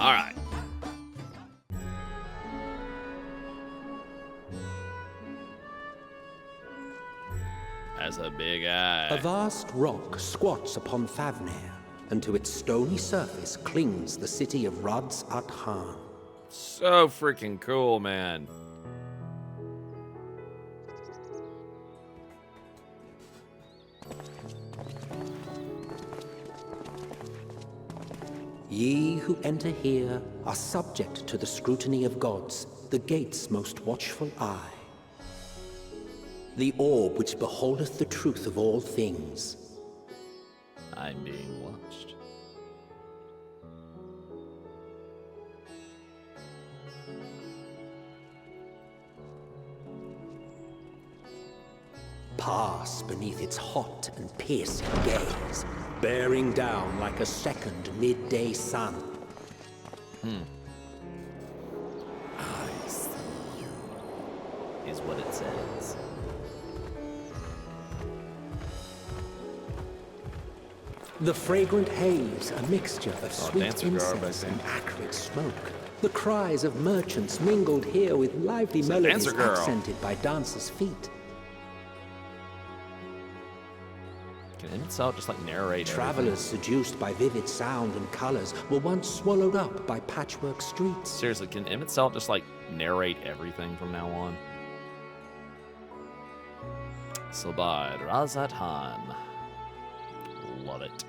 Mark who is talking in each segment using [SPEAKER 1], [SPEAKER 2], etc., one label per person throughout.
[SPEAKER 1] Alright. That's a big eye.
[SPEAKER 2] A vast rock squats upon Favnir, and to its stony surface clings the city of Radz-at-Han.
[SPEAKER 1] So freaking cool, man.
[SPEAKER 2] Ye who enter here are subject to the scrutiny of gods, the gate's most watchful eye. The orb which beholdeth the truth of all things.
[SPEAKER 1] I'm being watched.
[SPEAKER 2] Pass beneath its hot and piercing gaze, bearing down like a second midday sun.
[SPEAKER 1] I see you, is what it says.
[SPEAKER 2] The fragrant haze, a mixture of sweet
[SPEAKER 1] dancer garb, I
[SPEAKER 2] incense
[SPEAKER 1] think.
[SPEAKER 2] and acrid smoke. The cries of merchants mingled here with lively melodies
[SPEAKER 1] dancer girl.
[SPEAKER 2] accented by dancers' feet.
[SPEAKER 1] Can Imitsal just like narrate
[SPEAKER 2] Travelers seduced by vivid sound and colors were once swallowed up by patchwork streets.
[SPEAKER 1] Seriously, can Imitsal just like narrate everything from now on? Slabide, Radz-at-Han. Love it.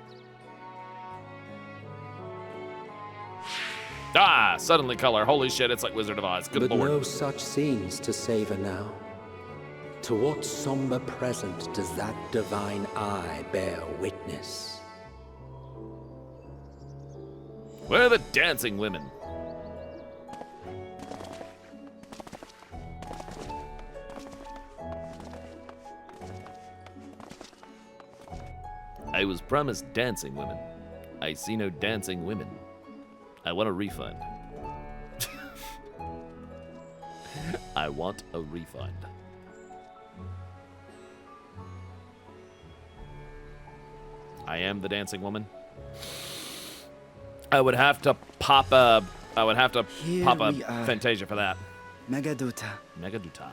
[SPEAKER 1] Ah, suddenly color. Holy shit, it's like Wizard of Oz. Good
[SPEAKER 2] But
[SPEAKER 1] lord.
[SPEAKER 2] no such scenes to savor now. To what somber present does that divine eye bear witness?
[SPEAKER 1] Where are the dancing women? I was promised dancing women. I see no dancing women. I want a refund. I want a refund. I am the dancing woman. I would have to pop a. I would have to
[SPEAKER 3] Here
[SPEAKER 1] pop a
[SPEAKER 3] we are.
[SPEAKER 1] Fantasia for that.
[SPEAKER 3] Megaduta.
[SPEAKER 1] Megaduta.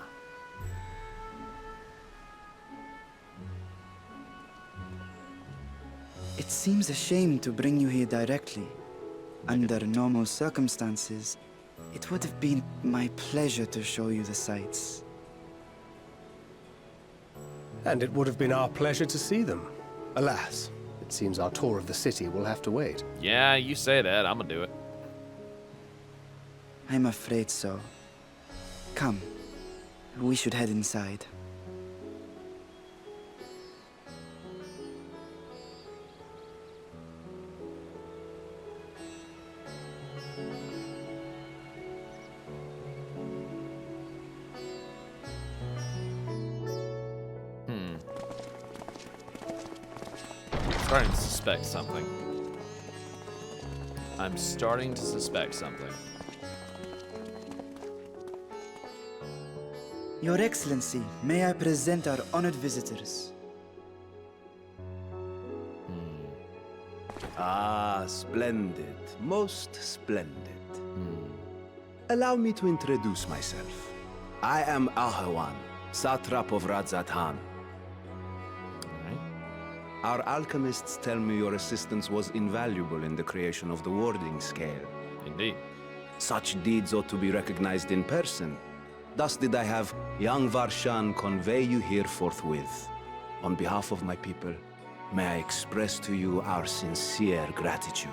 [SPEAKER 3] It seems a shame to bring you here directly. Under normal circumstances, it would have been my pleasure to show you the sights.
[SPEAKER 4] And it would have been our pleasure to see them. Alas, it seems our tour of the city will have to wait.
[SPEAKER 1] Yeah, you say that. I'm gonna do it.
[SPEAKER 3] I'm afraid so. Come, we should head inside.
[SPEAKER 1] Starting to suspect something. I'm starting to suspect something.
[SPEAKER 3] Your Excellency, may I present our honored visitors?
[SPEAKER 5] Ah, splendid. Most splendid. Allow me to introduce myself. I am Ahewann, satrap of Radz-at-Han. Our alchemists tell me your assistance was invaluable in the creation of the warding scale.
[SPEAKER 1] Indeed.
[SPEAKER 5] Such deeds ought to be recognized in person. Thus did I have young Varshan convey you here forthwith. On behalf of my people, may I express to you our sincere gratitude.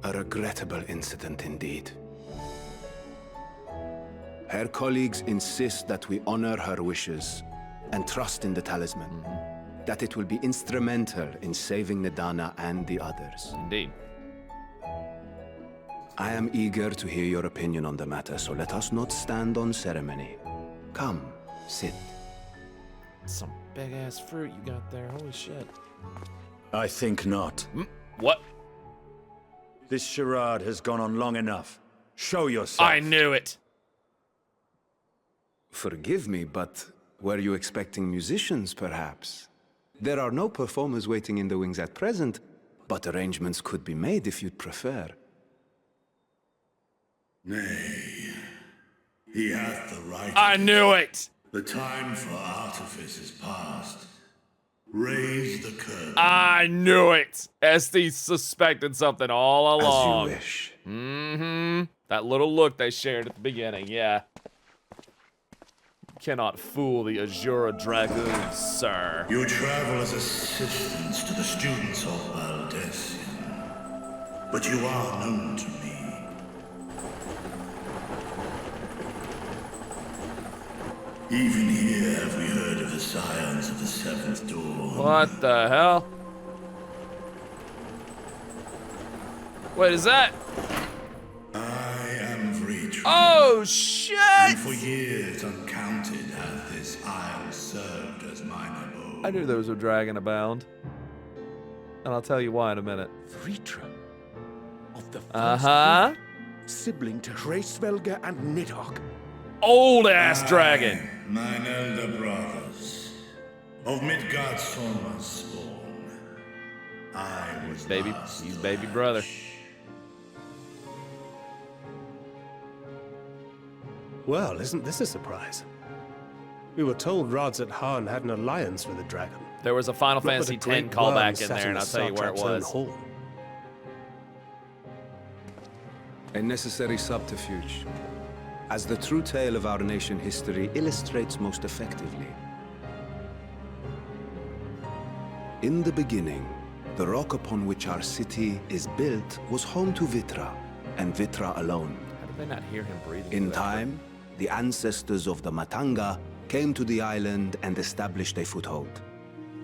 [SPEAKER 5] A regrettable incident indeed. Her colleagues insist that we honor her wishes and trust in the talisman, that it will be instrumental in saving Nidana and the others.
[SPEAKER 1] Indeed.
[SPEAKER 5] I am eager to hear your opinion on the matter, so let us not stand on ceremony. Come, sit.
[SPEAKER 1] Some big ass fruit you got there. Holy shit.
[SPEAKER 6] I think not.
[SPEAKER 1] What?
[SPEAKER 6] This charade has gone on long enough. Show yourself.
[SPEAKER 1] I knew it.
[SPEAKER 5] Forgive me, but were you expecting musicians, perhaps? There are no performers waiting in the wings at present, but arrangements could be made if you'd prefer.
[SPEAKER 7] Nay, he hath the right.
[SPEAKER 1] I knew it!
[SPEAKER 7] The time for artifice is past. Raise the curtain.
[SPEAKER 1] I knew it! SD suspected something all along.
[SPEAKER 5] As you wish.
[SPEAKER 1] Mm-hmm. That little look they shared at the beginning, yeah. Cannot fool the Azura Dragoons, sir.
[SPEAKER 7] You travel as assistants to the students of Valdesian, but you are known to me. Even here have we heard of the scions of the Seventh Dawn.
[SPEAKER 1] What the hell? What is that?
[SPEAKER 7] I am Vrtra.
[SPEAKER 1] Oh, shit!
[SPEAKER 7] And for years uncounted hath this isle served as mine abode.
[SPEAKER 1] I knew there was a dragon abound. And I'll tell you why in a minute.
[SPEAKER 8] Vrtra of the first
[SPEAKER 1] Uh-huh.
[SPEAKER 8] sibling to Hraesvelga and Nidhogg.
[SPEAKER 1] Old-ass dragon.
[SPEAKER 7] Mine elder brothers, of Midgard Sorma's spawn, I was
[SPEAKER 1] Baby,
[SPEAKER 7] last
[SPEAKER 1] he's
[SPEAKER 7] to
[SPEAKER 1] baby
[SPEAKER 7] hatch.
[SPEAKER 1] brother.
[SPEAKER 4] Well, isn't this a surprise? We were told Radz-at-Han had an alliance with a dragon.
[SPEAKER 1] There was a Final
[SPEAKER 4] Not that
[SPEAKER 1] Fantasy
[SPEAKER 4] a
[SPEAKER 1] X
[SPEAKER 4] great
[SPEAKER 1] callback
[SPEAKER 4] worm
[SPEAKER 1] in
[SPEAKER 4] sat
[SPEAKER 1] there, and
[SPEAKER 4] the
[SPEAKER 1] I'll tell you where it
[SPEAKER 4] Satrap's own
[SPEAKER 1] was.
[SPEAKER 4] hall.
[SPEAKER 5] A necessary subterfuge, as the true tale of our nation history illustrates most effectively. In the beginning, the rock upon which our city is built was home to Vrtra, and Vrtra alone.
[SPEAKER 1] How did they not hear him breathing?
[SPEAKER 5] In
[SPEAKER 1] through that?
[SPEAKER 5] time, the ancestors of the Matanga came to the island and established a foothold.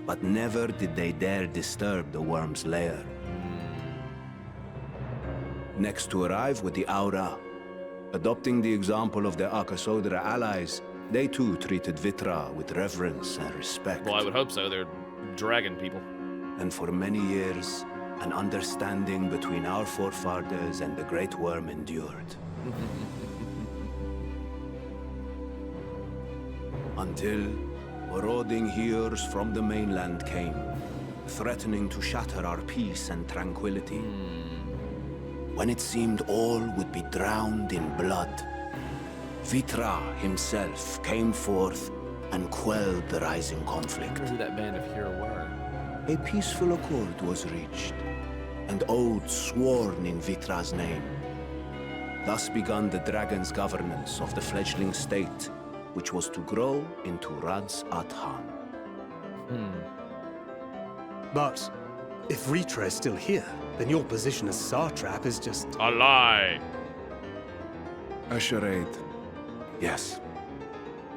[SPEAKER 5] But never did they dare disturb the worm's lair. Next to arrive with the Aura, adopting the example of their Akasodra allies, they too treated Vrtra with reverence and respect.
[SPEAKER 1] Well, I would hope so. They're dragon people.
[SPEAKER 5] And for many years, an understanding between our forefathers and the Great Worm endured. Until marauding heroes from the mainland came, threatening to shatter our peace and tranquility. When it seemed all would be drowned in blood, Vrtra himself came forth and quelled the rising
[SPEAKER 1] I
[SPEAKER 5] conflict.
[SPEAKER 1] wonder who that band of hero were.
[SPEAKER 5] A peaceful accord was reached, and oaths sworn in Vrtra's name. Thus began the dragon's governance of the fledgling state, which was to grow into Radz-at-Han.
[SPEAKER 4] But if Vrtra is still here, then your position as Satrap is just...
[SPEAKER 1] A lie.
[SPEAKER 5] A charade, yes.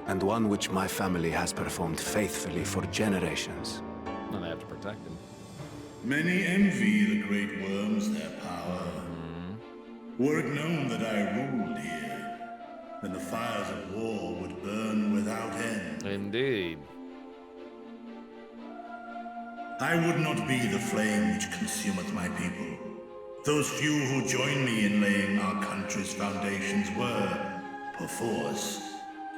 [SPEAKER 5] And one which my family has performed faithfully for generations.
[SPEAKER 1] No, they have to protect him.
[SPEAKER 7] Many envy the great worms their power. Were it known that I ruled here, then the fires of war would burn without end.
[SPEAKER 1] Indeed.
[SPEAKER 7] I would not be the flame which consumeth my people. Those few who joined me in laying our country's foundations were, perforce,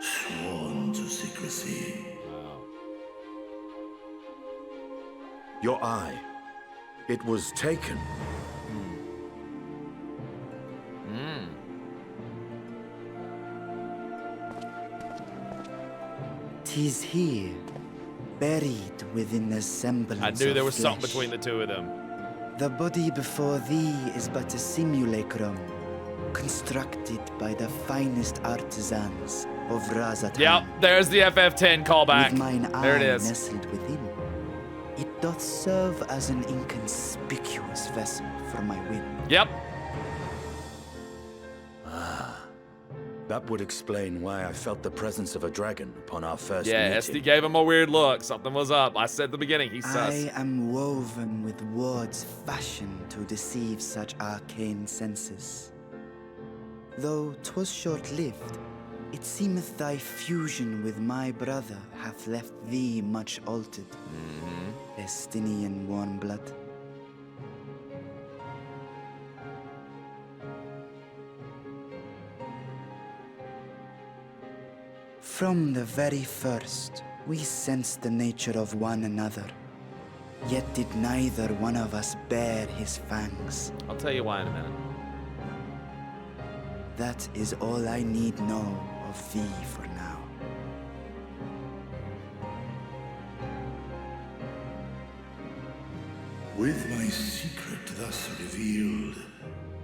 [SPEAKER 7] sworn to secrecy.
[SPEAKER 6] Your eye. It was taken.
[SPEAKER 3] Tis here, buried within the semblance
[SPEAKER 1] I knew there
[SPEAKER 3] of
[SPEAKER 1] was something
[SPEAKER 3] flesh.
[SPEAKER 1] between the two of them.
[SPEAKER 3] The body before thee is but a simulacrum, constructed by the finest artisans of Radz-at-Han.
[SPEAKER 1] Yep, there's the FF10 callback.
[SPEAKER 3] With mine
[SPEAKER 1] There it
[SPEAKER 3] eye
[SPEAKER 1] is.
[SPEAKER 3] nestled within, it doth serve as an inconspicuous vessel for my wind.
[SPEAKER 1] Yep.
[SPEAKER 6] That would explain why I felt the presence of a dragon upon our first
[SPEAKER 1] Yeah,
[SPEAKER 6] meeting.
[SPEAKER 1] SD gave him a weird look. Something was up. I said at the beginning, he's sus.
[SPEAKER 3] I am woven with words fashioned to deceive such arcane senses. Though 'twas short-lived, it seemeth thy fusion with my brother hath left thee much altered. Estinian warm blood. From the very first, we sensed the nature of one another. Yet did neither one of us bare his fangs.
[SPEAKER 1] I'll tell you why in a minute.
[SPEAKER 3] That is all I need know of thee for now.
[SPEAKER 7] With my secret thus revealed,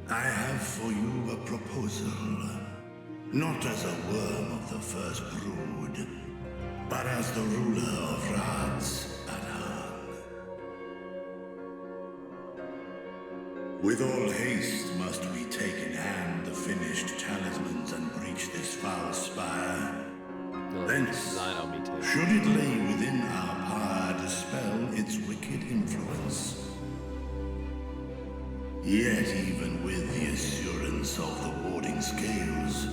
[SPEAKER 7] I have for you a proposal. Not as a worm of the first brood, but as the ruler of Radz-at-Han. With all haste must we take in hand the finished talismans and breach this foul spire. Thence, should it lay within our power, dispel its wicked influence. Yet even with the assurance of the warding scales,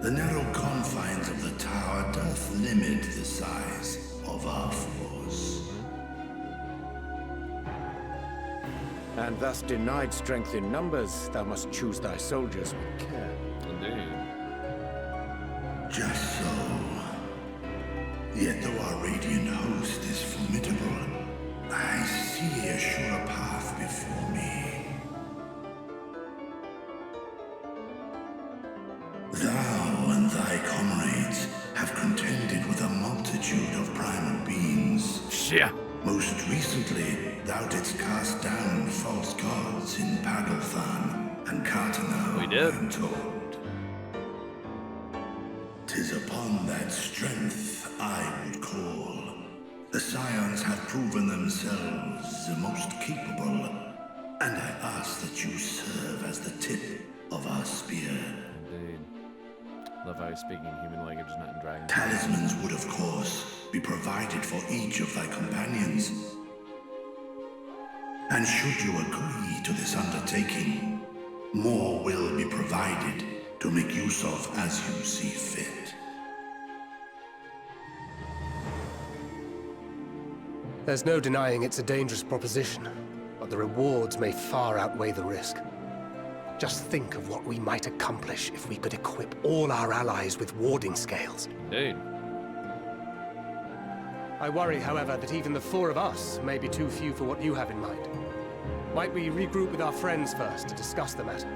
[SPEAKER 7] the narrow confines of the tower doth limit the size of our force.
[SPEAKER 8] And thus denied strength in numbers, thou must choose thy soldiers with care.
[SPEAKER 1] Indeed.
[SPEAKER 7] Just so. Yet though our radiant host is formidable, I see a sure path before me. Thou and thy comrades have contended with a multitude of primal beings.
[SPEAKER 1] Yeah.
[SPEAKER 7] Most recently, thou didst cast down false gods in Pagalthan and Cartano,
[SPEAKER 1] We did.
[SPEAKER 7] I'm told. 'Tis upon that strength I would call. The Scions have proven themselves the most capable, and I ask that you serve as the tip of our spear.
[SPEAKER 1] Indeed. Love how you're speaking human language, not in dragon.
[SPEAKER 7] Talismans would, of course, be provided for each of thy companions. And should you agree to this undertaking, more will be provided to make use of as you see fit.
[SPEAKER 4] There's no denying it's a dangerous proposition, but the rewards may far outweigh the risk. Just think of what we might accomplish if we could equip all our allies with warding scales.
[SPEAKER 1] Indeed.
[SPEAKER 4] I worry, however, that even the four of us may be too few for what you have in mind. Might we regroup with our friends first to discuss the matter?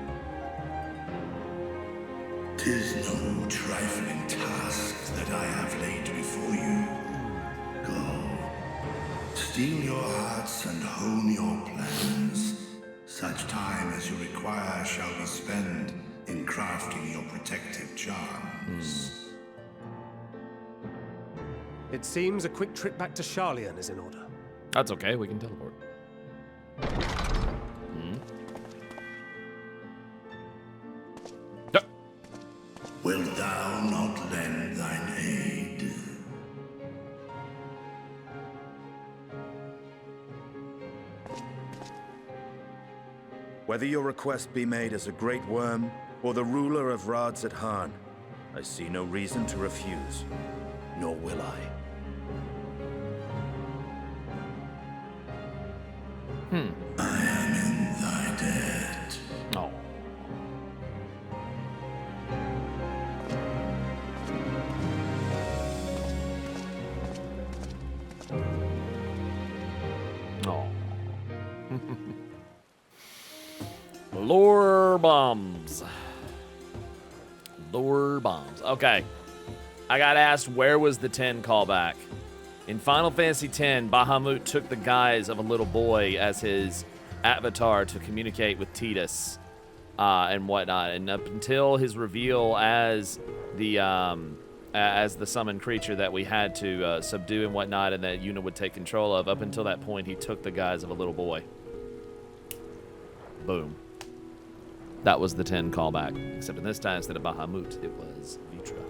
[SPEAKER 7] 'Tis no trifling task that I have laid before you. Go. Steel your hearts and hone your plans. Such time as you require shall be spent in crafting your protective charms.
[SPEAKER 4] It seems a quick trip back to Sharlayan is in order.
[SPEAKER 1] That's okay, we can teleport. Yep.
[SPEAKER 7] Wilt thou not lend thine aid?
[SPEAKER 6] Whether your request be made as a great worm or the ruler of Radz-at-Han, I see no reason to refuse, nor will I.
[SPEAKER 7] I am in thy debt.
[SPEAKER 1] Oh. Oh. Lore bombs. Lore bombs. Okay. I got asked where was the 10 callback. In Final Fantasy X, Bahamut took the guise of a little boy as his avatar to communicate with Tidus and whatnot. And up until his reveal as the summoned creature that we had to subdue and whatnot, and that Yuna would take control of, up until that point, he took the guise of a little boy. Boom. That was the 10 callback. Except in this time, instead of Bahamut, it was Vrtra.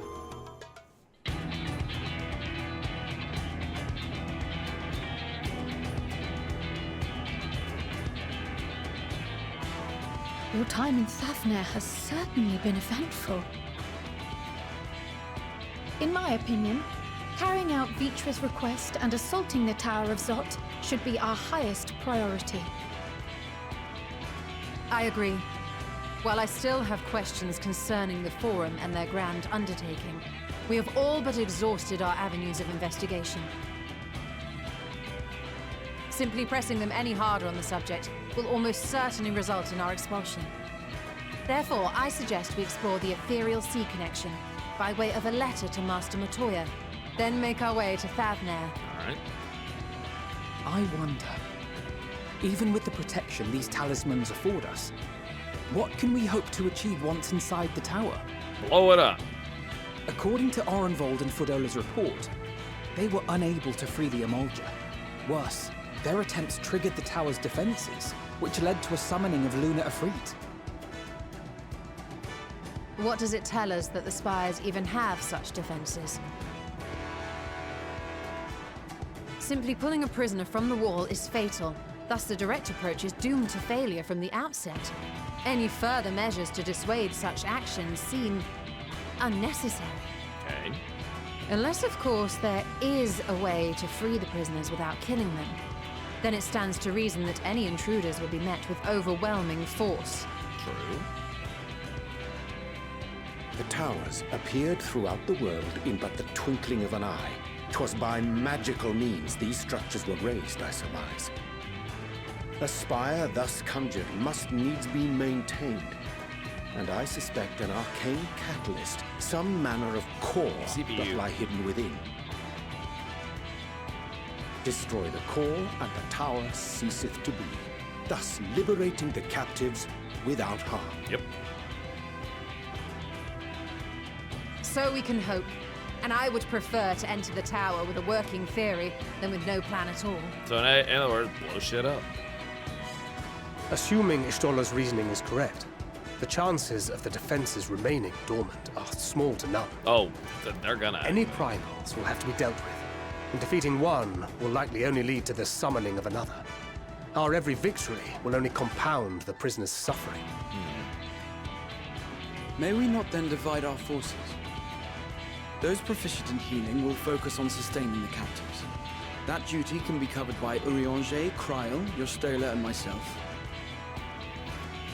[SPEAKER 9] Your time in Thafnir has certainly been eventful. In my opinion, carrying out Vrtra's request and assaulting the Tower of Zot should be our highest priority.
[SPEAKER 10] I agree. While I still have questions concerning the Forum and their grand undertaking, We have all but exhausted our avenues of investigation. Simply pressing them any harder on the subject will almost certainly result in our expulsion. Therefore, I suggest we explore the ethereal sea connection by way of a letter to Master Matoya, then make our way to Thavnair.
[SPEAKER 1] Alright.
[SPEAKER 11] I wonder, even with the protection these talismans afford us, what can we hope to achieve once inside the tower?
[SPEAKER 1] Blow it up.
[SPEAKER 11] According to Orenvold and Fodola's report, they were unable to free the Emolja. Worse, their attempts triggered the tower's defenses, which led to a summoning of Luna Afrit.
[SPEAKER 10] What does it tell us that the Spires even have such defenses? Simply pulling a prisoner from the wall is fatal. Thus, the direct approach is doomed to failure from the outset. Any further measures to dissuade such actions seem unnecessary.
[SPEAKER 1] Okay.
[SPEAKER 10] Unless, of course, there is a way to free the prisoners without killing them. Then it stands to reason that any intruders will be met with overwhelming force.
[SPEAKER 1] True.
[SPEAKER 8] The towers appeared throughout the world in but the twinkling of an eye. 'Twas by magical means these structures were raised, I surmise. A spire thus conjured must needs be maintained, and I suspect an arcane catalyst, some manner of core, doth lie hidden within. Destroy the core, and the tower ceaseth to be, thus liberating the captives without harm.
[SPEAKER 1] Yep.
[SPEAKER 10] So we can hope. And I would prefer to enter the tower with a working theory than with no plan at all.
[SPEAKER 1] So in other words, blow shit up.
[SPEAKER 4] Assuming Ishtola's reasoning is correct, the chances of the defenses remaining dormant are small to none.
[SPEAKER 1] Oh, they're gonna...
[SPEAKER 4] Any primals will have to be dealt with, and defeating one will likely only lead to the summoning of another. Our every victory will only compound the prisoner's suffering.
[SPEAKER 12] May we not then divide our forces? Those proficient in healing will focus on sustaining the captives. That duty can be covered by Urianger, Kryl, Yostola, and myself.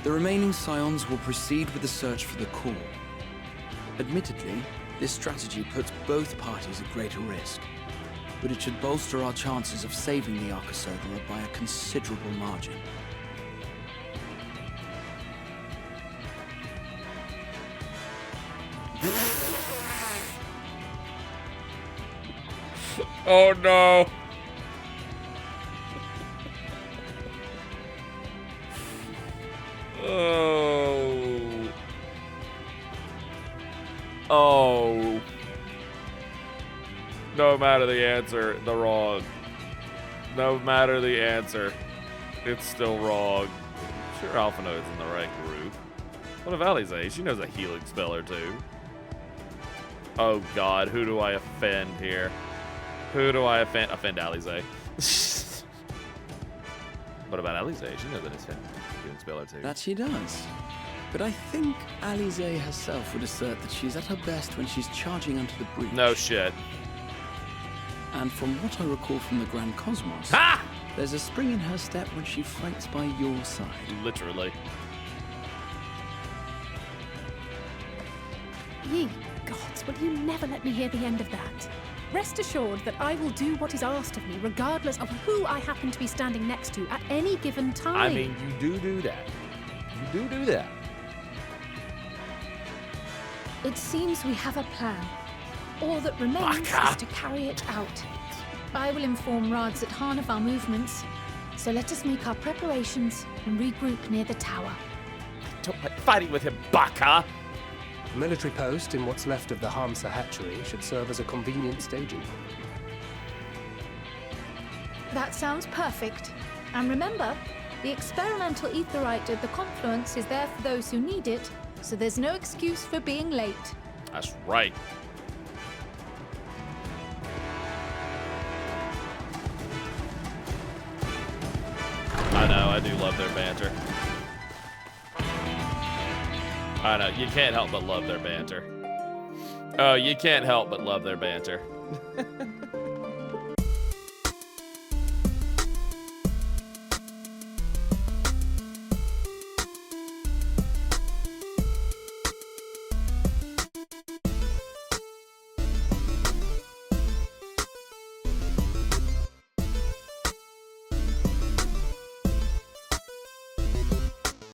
[SPEAKER 12] The remaining scions will proceed with the search for the core. Admittedly, this strategy puts both parties at greater risk, but it should bolster our chances of saving the Arcosodra by a considerable margin.
[SPEAKER 1] Oh no! Oh. Oh. No matter the answer, the wrong. No matter the answer, it's still wrong. Sure, Alphinoid's in the right group. What of Alize? She knows a healing spell or two. Oh god, who do I offend here? Who do I offend? Offend Alize. What about Alize? She knows that it's healing spell or two.
[SPEAKER 12] That she does. But I think Alize herself would assert that she's at her best when she's charging onto the breach.
[SPEAKER 1] No shit.
[SPEAKER 12] And from what I recall from the Grand Cosmos, there's a spring in her step when she fights by your side.
[SPEAKER 1] Literally.
[SPEAKER 9] Ye gods, will you never let me hear the end of that? Rest assured that I will do what is asked of me, regardless of who I happen to be standing next to at any given time.
[SPEAKER 1] I mean, you do that. You do that.
[SPEAKER 9] It seems we have a plan. All that remains is to carry it out. I will inform Radz-at-Han of our movements, so let us make our preparations and regroup near the tower.
[SPEAKER 1] Don't like fighting with him, Baka!
[SPEAKER 4] A military post in what's left of the Hamsa hatchery should serve as a convenient staging point.
[SPEAKER 9] That sounds perfect. And remember, the experimental aetheryte at the confluence is there for those who need it, so there's no excuse for being late.
[SPEAKER 1] That's right. I know, I do love their banter. I know, you can't help but love their banter. Oh, you can't help but love their banter.